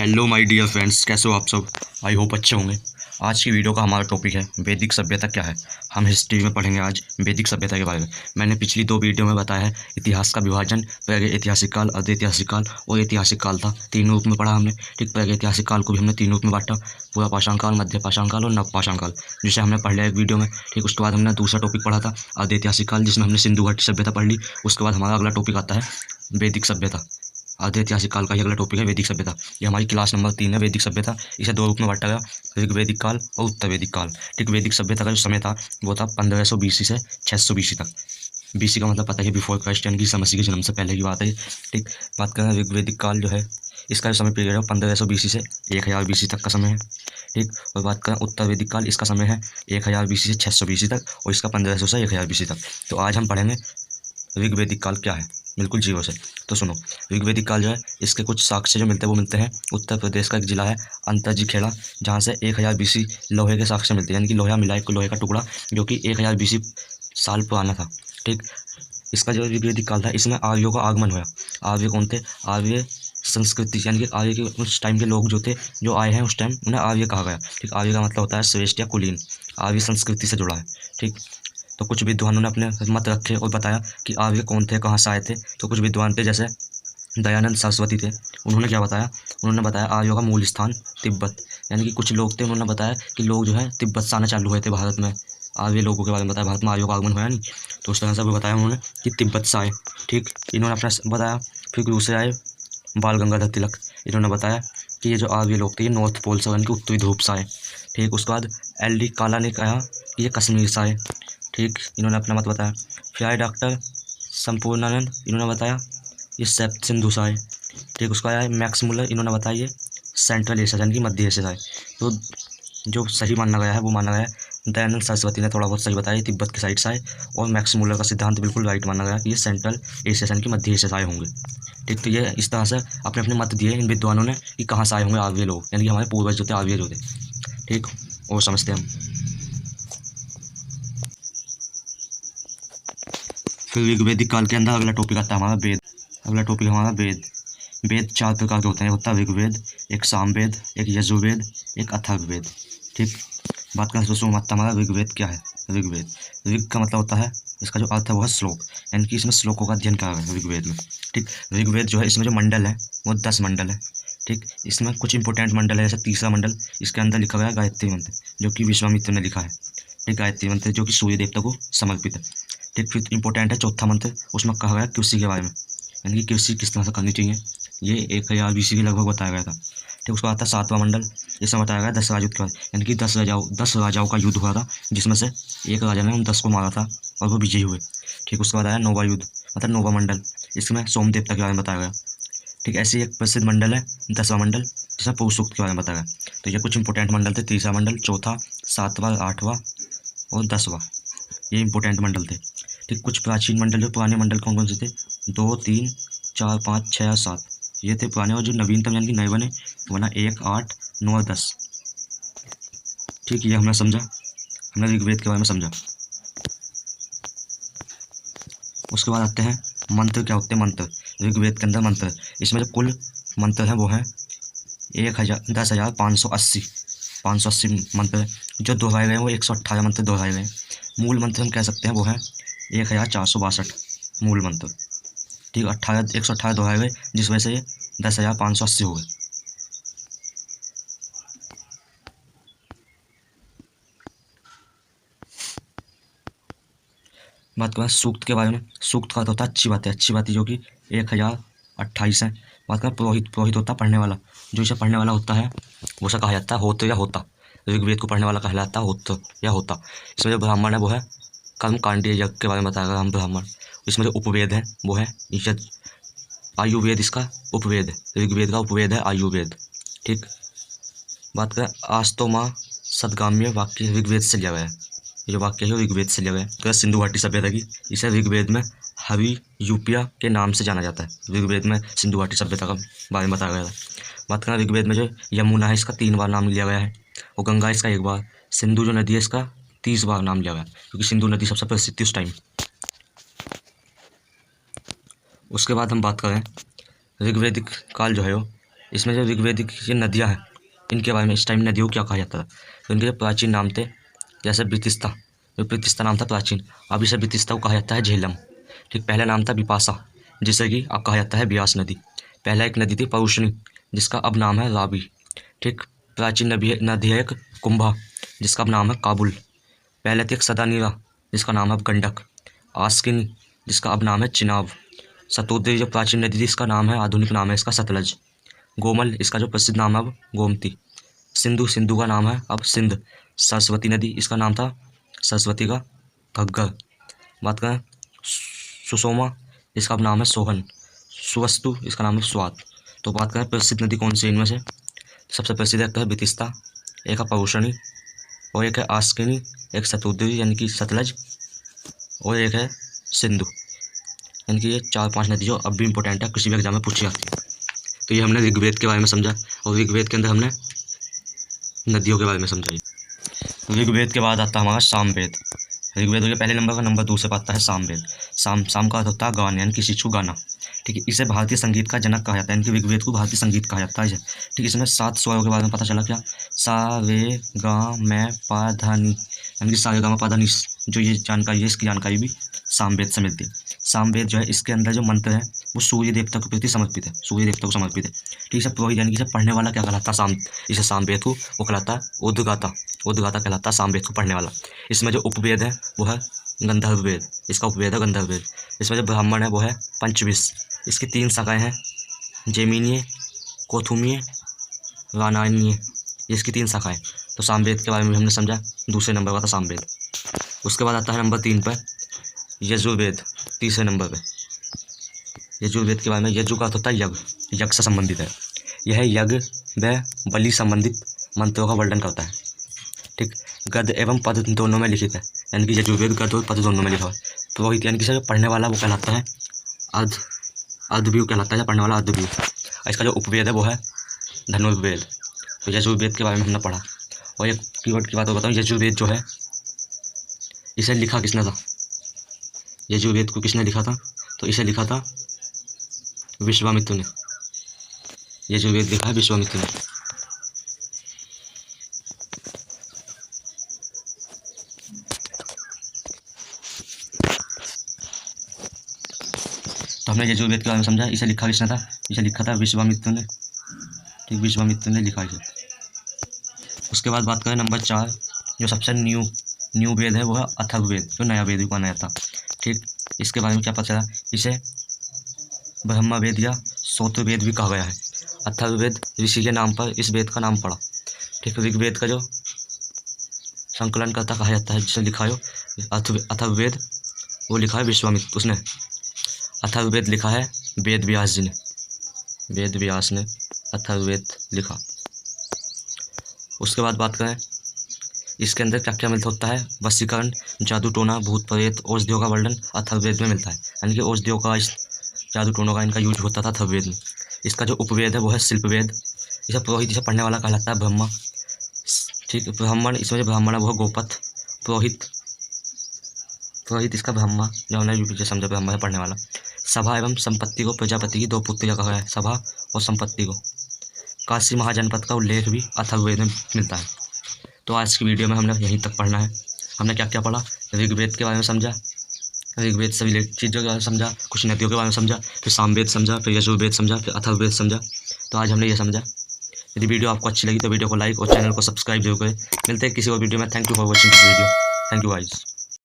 Hello my dear friends, कैसे हो आप सब। आई होप अच्छे होंगे। आज की वीडियो का हमारा टॉपिक है वैदिक सभ्यता क्या है। हम हिस्ट्री में पढ़ेंगे आज वैदिक सभ्यता के बारे में। मैंने पिछली दो वीडियो में बताया है इतिहास का विभाजन, प्रागैतिहासिक काल, अर्धऐतिहासिक काल और ऐतिहासिक काल था। तीन रूप में पढ़ा हमने। ठीक, प्रागैतिहासिक काल को भी हमने तीन रूप में बांटा, पूरा पाषाण काल, मध्य पाषाण काल और नवपाषाण काल, जिसे हमने पढ़ लिया एक वीडियो में। ठीक, उसके बाद हमने दूसरा टॉपिक पढ़ा था अर्धऐतिहासिक काल, जिसमें हमने सिंधु घाटी सभ्यता पढ़ ली। उसके बाद हमारा अगला टॉपिक आता है वैदिक सभ्यता। आधे ऐतिहासिक काल का ही अगला टॉपिक है वैदिक सभ्यता। ये हमारी क्लास नंबर 3 है वैदिक सभ्यता। इसे दो रूप में बांटा गया, ऋग्वैदिक काल और उत्तर वैदिक काल। ठीक, वैदिक सभ्यता का जो समय था वो था 1500 BC से 600 BC तक। BC का मतलब पता है बिफोर क्राइस्ट, यानी कि ईसा मसीह के जन्म से पहले की बात है। ठीक, बात करें ऋग्वैदिक काल जो है, इसका जो समय पीरियड है 1500 BC से 1000 BC तक का समय है। ठीक, और बात करें उत्तर वैदिक काल, इसका समय है 1000 BC से 600 BC तक और इसका 1500 से 1000 BC तक। तो आज हम पढ़ेंगे ऋग्वैदिक काल क्या है, बिल्कुल जीरो से। तो सुनो, ऋग्वैदिक काल जो है, इसके कुछ साक्ष्य जो मिलते हैं वो मिलते हैं उत्तर प्रदेश का एक जिला है अंतरजी खेड़ा, जहाँ से 1000 BC लोहे के साक्ष्य मिलते हैं, यानी कि लोहा मिला, एक लोहे का टुकड़ा जो कि 1000 BC साल पुराना था। ठीक, इसका जो ऋग्वैदिक काल था, इसमें आर्यों का आगमन हुआ। आर्य कौन थे? आर्य संस्कृति, यानी कि आर्य के उस टाइम के लोग जो थे, जो आए हैं उस टाइम, उन्हें आर्य कहा गया। ठीक, आर्य का मतलब होता है श्रेष्ठ या कुलीन, आर्य संस्कृति से जुड़ा है। ठीक, तो कुछ विद्वानों ने अपने मत रखे और बताया कि आर्य कौन थे, कहाँ से आए थे। तो कुछ विद्वान थे, जैसे दयानंद सरस्वती थे। उन्होंने क्या बताया? उन्होंने बताया आर्यों का मूल स्थान तिब्बत, यानी कि कुछ लोग थे, उन्होंने बताया कि लोग जो है तिब्बत से आना चालू हुए थे भारत में। आर्य लोगों के बारे में बताया, भारत में आर्यों का आगमन हुआ नहीं, तो उस तरह से भी बताया उन्होंने कि तिब्बत से आए। ठीक, इन्होंने अपना बताया। फिर दूसरे आए बाल गंगाधर तिलक। इन्होंने बताया कि ये जो आर्य लोग थे ये नॉर्थ पोल से, यानी कि उत्तरी ध्रुव से आए। ठीक, उसके बाद LD काला ने कहा कि ये कश्मीर से आए। ठीक, इन्होंने अपना मत बताया। फिर आए डॉक्टर संपूर्णानंद, इन्होंने बताया ये सप्त सिंधु से आए। ठीक, उसका आया मैक्स मुलर, इन्होंने बताया ये सेंट्रल एशिया, यानी कि मध्य एशिया से आए। तो जो सही माना गया है वो माना गया है, दयानंद सरस्वती ने थोड़ा बहुत सही बताया तिब्बत की साइड से आए, और मैक्स मुलर का सिद्धांत बिल्कुल राइट माना गया कि ये सेंट्रल एशिया यानी कि मध्य एशिया से आए होंगे। ठीक, तो ये इस तरह से अपने अपने मत दिए इन विद्वानों ने कि कहाँ से आए होंगे आर्य लोग, यानी कि हमारे पूर्वज जो थे, आर्य जो थे। ठीक, और समझते हैं हम। फिर ऋग्वैदिक काल के अंदर अगला टॉपिक आता है हमारा वेद। अगला टॉपिक हमारा वेद। वेद 4 प्रकार के होते हैं, होता है ऋग्वेद, एक सामवेद, एक यजुर्वेद, एक अथर्ववेद। ठीक, बात करें दोस्तों मतलब हमारा ऋग्वेद क्या है। ऋग्वेद, ऋग का मतलब होता है, इसका जो अर्थ है वो है श्लोक, यानी कि इसमें श्लोकों का अध्ययन करा गया है ऋग्वेद में। ठीक, ऋग्वेद जो है, इसमें जो मंडल है वो 10 मंडल है। ठीक, इसमें कुछ इंपॉर्टेंट मंडल है, जैसे तीसरा मंडल, इसके अंदर लिखा गया है गायत्री मंत्र, जो कि विश्वामित्र ने लिखा है। ठीक, गायत्री मंत्र जो कि सूर्य देवता को समर्पित है। ठीक, फिर इंपॉर्टेंट है चौथा मंत्र, उसमें कहा गया कृषि के बारे में, यानी कि कृषि किस तरह से करनी चाहिए, ये 1000 BC के लगभग बताया गया था। ठीक, उसको आता है 7वां मंडल, इसमें बताया गया 10 राजयुद्ध के बारे, यानी कि 10 राजाओं का युद्ध हुआ था, जिसमें से एक राजा ने उन 10 को मारा था और वो विजयी हुए। ठीक, उसके बाद आया नौवा युद्ध, मतलब नौवा मंडल, इसमें सोम देवता के बारे में बताया गया। ठीक, ऐसे एक प्रसिद्ध मंडल है 10वां मंडल, जिसमें पौष सूक्त के बारे में बताया गया। तो ये कुछ इंपॉर्टेंट मंडल थे, तीसरा मंडल, चौथा, 7वां, 8वां और 10वां, ये इंपॉर्टेंट मंडल थे। ठीक, कुछ प्राचीन मंडल, जो पुराने मंडल कौन कौन से थे? 2, 3, 4, 5, 6 और 7, ये थे पुराने, और जो नवीनतम यानी कि नए बने बना 1, 8, 9 और 10। ठीक, ये हमने समझा, हमने ऋग्वेद के बारे में समझा। उसके बाद आते हैं मंत्र क्या होते हैं। मंत्र, ऋग्वेद के अंदर मंत्र, इसमें जो कुल मंत्र हैं वो हैं 10,580 मंत्र है। जो दोहराए गए हैं वो 118 मंत्र दोहराए गए हैं। मूल मंत्र हम कह सकते हैं वो है 1462 मूल मंत्र। ठीक, 118 दोहराए गए, जिस वजह से ये 10,580 हो गए। बात करें सूक्त के बारे में, सूक्त का अर्थ होता है अच्छी बातें, अच्छी बातें, जो कि 1028 है। बात करें पुरोहित, पुरोहित होता है पढ़ने वाला, जो इसे पढ़ने वाला होता है वो से कहा जाता है होत्र या होता। ऋग्वेद को पढ़ने वाला कहलाता है होत्र या होता। इसमें जो ब्राह्मण है वो है कर्मकांडीय यज्ञ के बारे में बताया गया, हम ब्राह्मण। इसमें जो उपवेद है वो है आयुर्वेद, इसका उपवेद है, ऋग्वेद का उपवेद है आयुर्वेद। ठीक, बात करें आस्तो माँ सदगाम्य वाक्य, ऋग्वेद से लिया गया है, ये जो वाक्य है वो ऋग्वेद से लिया गया है। तो सिंधु घाटी सभ्यता की, इसे ऋग्वेद में हवि यूपिया के नाम से जाना जाता है। ऋग्वेद में सिंधु घाटी सभ्यता का बारे में बताया गया था। बात करें ऋग्वेद में जो यमुना है, इसका 3 बार नाम लिया गया है, और गंगा इसका 1 बार, सिंधु जो नदी है इसका 30 बार नाम लिया गया, क्योंकि सिंधु नदी सबसे प्रसिद्ध थी उस टाइम। उसके बाद हम बात करें ऋग्वेदिक काल जो है वो इसमें जो ऋग्वेदिक ये नदियाँ हैं इनके बारे में, इस टाइम नदियों को क्या कहा जाता था, तो इनके जो प्राचीन नाम थे जैसे बितिस्ता, जो बितिस्ता नाम था प्राचीन, अब इसे बितिस्ता को कहा जाता है झेलम। ठीक, पहला नाम था बिपाशा जिसे कि अब कहा जाता है ब्यास नदी। पहला एक नदी थी परुष्णी जिसका अब नाम है रावी। ठीक, प्राचीन नदी है एक कुंभा जिसका अब नाम है काबुल। पहले थी एक सदानीरा जिसका नाम है अब गंडक। आस्किनी जिसका अब नाम है चिनाब। सतोदरी जो प्राचीन नदी थी इसका नाम है, आधुनिक नाम है इसका सतलज। गोमल इसका जो प्रसिद्ध नाम है अब गोमती। सिंधु का नाम है अब सिंध। सरस्वती नदी इसका नाम था सरस्वती का घग्गर। बात करें सुषमा इसका अब नाम है सोहन। सुवस्तु इसका नाम है स्वात। तो बात करें प्रसिद्ध नदी कौन सी इनमें से, सबसे प्रसिद्ध एक तो है बितिस्ता, एक है परुषणी, और एक है आस्किनी, एक सतोदरी यानी कि सतलज, और एक है सिंधु। यानी कि ये 4-5 नदी जो अब भी इंपॉर्टेंट है, किसी भी एग्जाम में पूछी जाती है। तो ये हमने ऋग्वेद के बारे में समझा, और ऋग्वेद के अंदर हमने नदियों के बारे में समझा। ऋग्वेद के बाद आता है हमारा सामवेद। ऋग्वेद के पहले नंबर का नंबर 2 से आता है सामवेद। साम का अर्थ होता है गान यानी किसी छू गाना। ठीक है, इसे भारतीय संगीत का जनक कहा जाता है, यानी कि ऋग्वेद को भारतीय संगीत कहा जाता है। ठीक, इसमें 7 स्वरों के बारे में पता चला क्या, सा रे गा मैं पा धा नी, यानी कि सा रे गा मैं पा धा नी, जो ये जानकारी है इसकी जानकारी भी सामवेद से मिलती है। सामवेद जो है इसके अंदर जो मंत्र है वो सूर्य देवता के प्रति समर्पित है, सूर्य देवता को समर्पित है। ठीक, इसे पुरोहित यानी कि इसे पढ़ने वाला क्या कहलाता है, इसे सामवेद को वो कहलाता है उद्गाता। उद्गाता कहलाता है सामवेद को पढ़ने वाला। इसमें जो उपवेद है वो है गंधर्व वेद, इसका उपवेद है गंधर्व वेद। इसमें जो ब्राह्मण है वो है पंचविश। इसकी 3 शाखाएँ हैं, जैमिनीय, कौथुमीय, रामायणीय, इसकी 3 शाखाएँ। तो सामवेद के बारे में हमने समझा, दूसरे नंबर का था सामवेद। उसके बाद आता है नंबर 3 पर यजुर्वेद, तीसरे नंबर पे। यजुर्वेद के बारे में, यजु का अर्थ होता है यज्ञ, यज्ञ से संबंधित है। यह यज्ञ व बलि संबंधित मंत्रों का वर्णन करता है। ठीक, गद्य एवं पद दोनों में लिखित है, यानी कि यजुर्वेद गद्य और पद दोनों में लिखा है। पुरोहित यानी कि जो पढ़ने वाला वो कहलाता है अर्धव्यू कहलाता है, पढ़ने वाला अर्धव्यू। इसका जो उपवेद है वो है धनुर्वेद। तो यजुर्वेद के बारे में हमने पढ़ा। और एक कीवर्ड की बात और बताऊँ, यजुर्वेद जो है इसे लिखा किसने था, यजुर्वेद को किसने लिखा था, तो इसे लिखा था विश्वामित्र ने। यजुर्वेद लिखा है विश्वामित्र ने। तो हमने यजुर्वेद के बारे में समझा, इसे लिखा किसने था, इसे लिखा था विश्वामित्र ने। ठीक, विश्वामित्र ने लिखा इसे। उसके बाद बात करें नंबर 4, जो सबसे न्यू वेद है वो है अथर्ववेद, जो नया वेद को नया था। ठीक, इसके बारे में क्या पता चला, इसे ब्रह्मवेद या श्रोत्रवेद भी कहा गया है। अथर्ववेद ऋषि के नाम पर इस वेद का नाम पड़ा। ठीक, ऋग्वेद का जो संकलनकर्ता कहा जाता है, जिसे लिखा है अथर्ववेद, वो लिखा है विश्वामित्र, उसने अथर्ववेद लिखा है वेद व्यास जी ने। वेद व्यास ने अथर्ववेद लिखा। उसके बाद बात करें इसके अंदर क्या क्या मिलता होता है, वशीकरण, जादू टोना, भूत प्रेत, औषधियों का वर्णन अथर्ववेद में मिलता है, यानी कि औषधियों का, जादू टोनों का इनका यूज होता था अथर्ववेद में। इसका जो उपवेद है वो है शिल्पवेद। इसे पुरोहित, इसे पढ़ने वाला कहलाता है ब्रह्मा। ठीक, ब्राह्मण, इसमें जो ब्राह्मण है वो है गोपथ। पुरोहित इसका ब्रह्मा, जो हमने पीछे समझा ब्रह्मा है पढ़ने वाला। सभा एवं संपत्ति को प्रजापति की 2 पुत्रियां कहा है, सभा और संपत्ति को। काशी महाजनपद का उल्लेख भी अथर्ववेद में मिलता है। तो आज की वीडियो में हमने यहीं तक पढ़ना है। हमने क्या क्या पढ़ा, ऋग्वेद के बारे में समझा, ऋग्वेद से रिलेटेड चीज़ों के बारे में समझा, कुछ नदियों के बारे में समझा, फिर सामवेद समझा, फिर यजुर्वेद समझा, फिर अथर्ववेद समझा। तो आज हमने ये समझा। यदि वीडियो आपको अच्छी लगी तो वीडियो को लाइक और चैनल को सब्सक्राइब जरूर करें। मिलते हैं किसी और वीडियो में। Thank you for watching this video. Thank you guys.